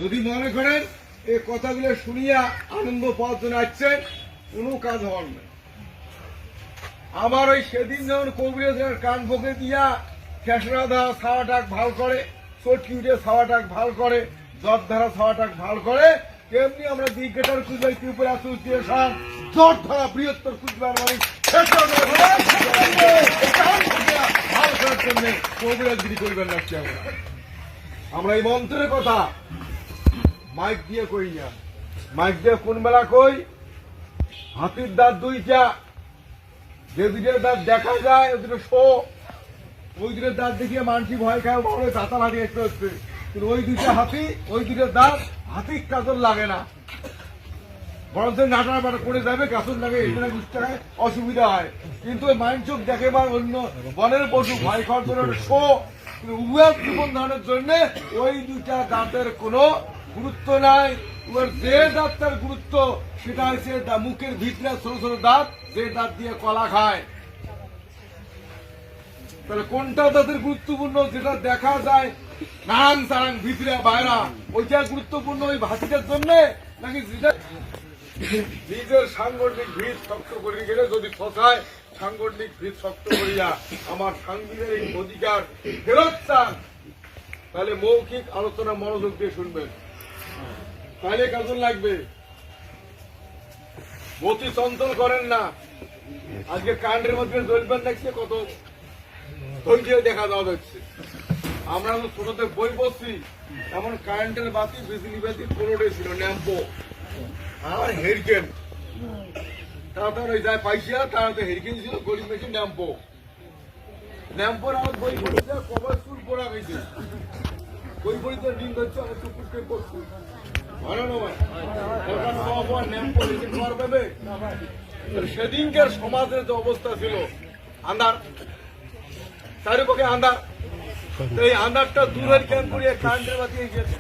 যদি মনে করেন এই কথাগুলো শুনিয়া আনন্দ পাওয়ার জন্য আসছেন, কোনো কাজ হওয়ার নেই। আমার ওই সেদিন যখন কবিরাজের কান বকে দিয়া খেসরাদা ছাওয়াটাক ভাল করে, চটকি উঠে ছাওয়াটাক ভাল করে, জট ধরা ছাওয়াটাক ভাল করে, তেমনি আমরা দিকেটার খুঁজবাই ত্রিপুরা অ্যাসোসিয়েশন জট ধরা বৃহত্তর খুঁজবার মানে ভাল করার জন্য কবিরাজগিরি করবেন না। আমরা এই মন্ত্রের কথা মাইক দিয়ে কই না, মাইক দিয়ে কোন বেলা কই, হাতির দাঁত দুইটা, যে দুটোর দাঁত দেখা যায় ওই দুটো শো, ওই দুটোর দাঁত দেখিয়ে মানুষই ভয় খায়, বড় দাঁতা লাগে একটু হচ্ছে, কিন্তু ওই দুইটা হাতি, ওই দুটোর দাঁত হাতির কাজল লাগে না, বরঞ্চ নাটা বাটা করে যাবে, কাজল লাগে, এখানে বুঝতে হয় অসুবিধা হয়। কিন্তু ওই মাইন চোখ দেখে বা অন্য বনের পশু ভয় খাওয়ার জন্য শো, উভয় জীবন ধারণের জন্য ওই দুইটা দাঁতের কোনো গুরুত্ব নাই। ওর যে দাঁতটার গুরুত্ব সেটা হচ্ছে মুখের ভিতরে ছোট ছোট দাঁত, যে দাঁত দিয়ে কলা খায়। তাহলে কোনটা দাঁতের গুরুত্বপূর্ণ, যেটা দেখা যায় নারাং সারাং ভিতরে বাইরা, ওইটা গুরুত্বপূর্ণ ওই ভাষিটার জন্য, নাকি যেটা নিজের সাংগঠনিক ভিত শক্ত করে গেলে যদি ফসায়, সাংগঠনিক ভিত শক্ত করিয়া আমার সাংবিধানিক অধিকার ফেরত চান, তাহলে মৌখিক আলোচনা মনোযোগ দিয়ে শুনবেন, তাহলে কাজল লাগবে। মতি চঞ্চল করেন না। আজকে কারেন্টের মধ্যে জ্বলবেন দেখছে, কত ধৈর্য দেখা যাওয়া যাচ্ছে। আমরা তো ছোটতে বই পড়ছি, এমন কারেন্টের বাতি, বিজলি বাতি কোনোটাই ছিল ন্যাম্পো আর হেরিকেন, তাড়াতাড়ি ওই যায় পাইছিয়া, তাড়াতাড়ি হেরিকেন ছিল, গরিব মেশিন ন্যাম্পো। ন্যাম্পোর আমার বই পড়েছে, কবার চুল পড়া গেছে, বই পড়িতে দিন ধরছে, আমার চুপুর করে পড়ছি, ভালো নয়। ন্যাম্পো হেরিকেন খাওয়ার পাবে। সেদিনকার সমাজের যে অবস্থা ছিল, আন্ধার, চারিপক্ষে আন্ধার, এই আন্ধারটা দূরের ক্যাম্প করিয়ে কারেন্টের বাতি গেছে।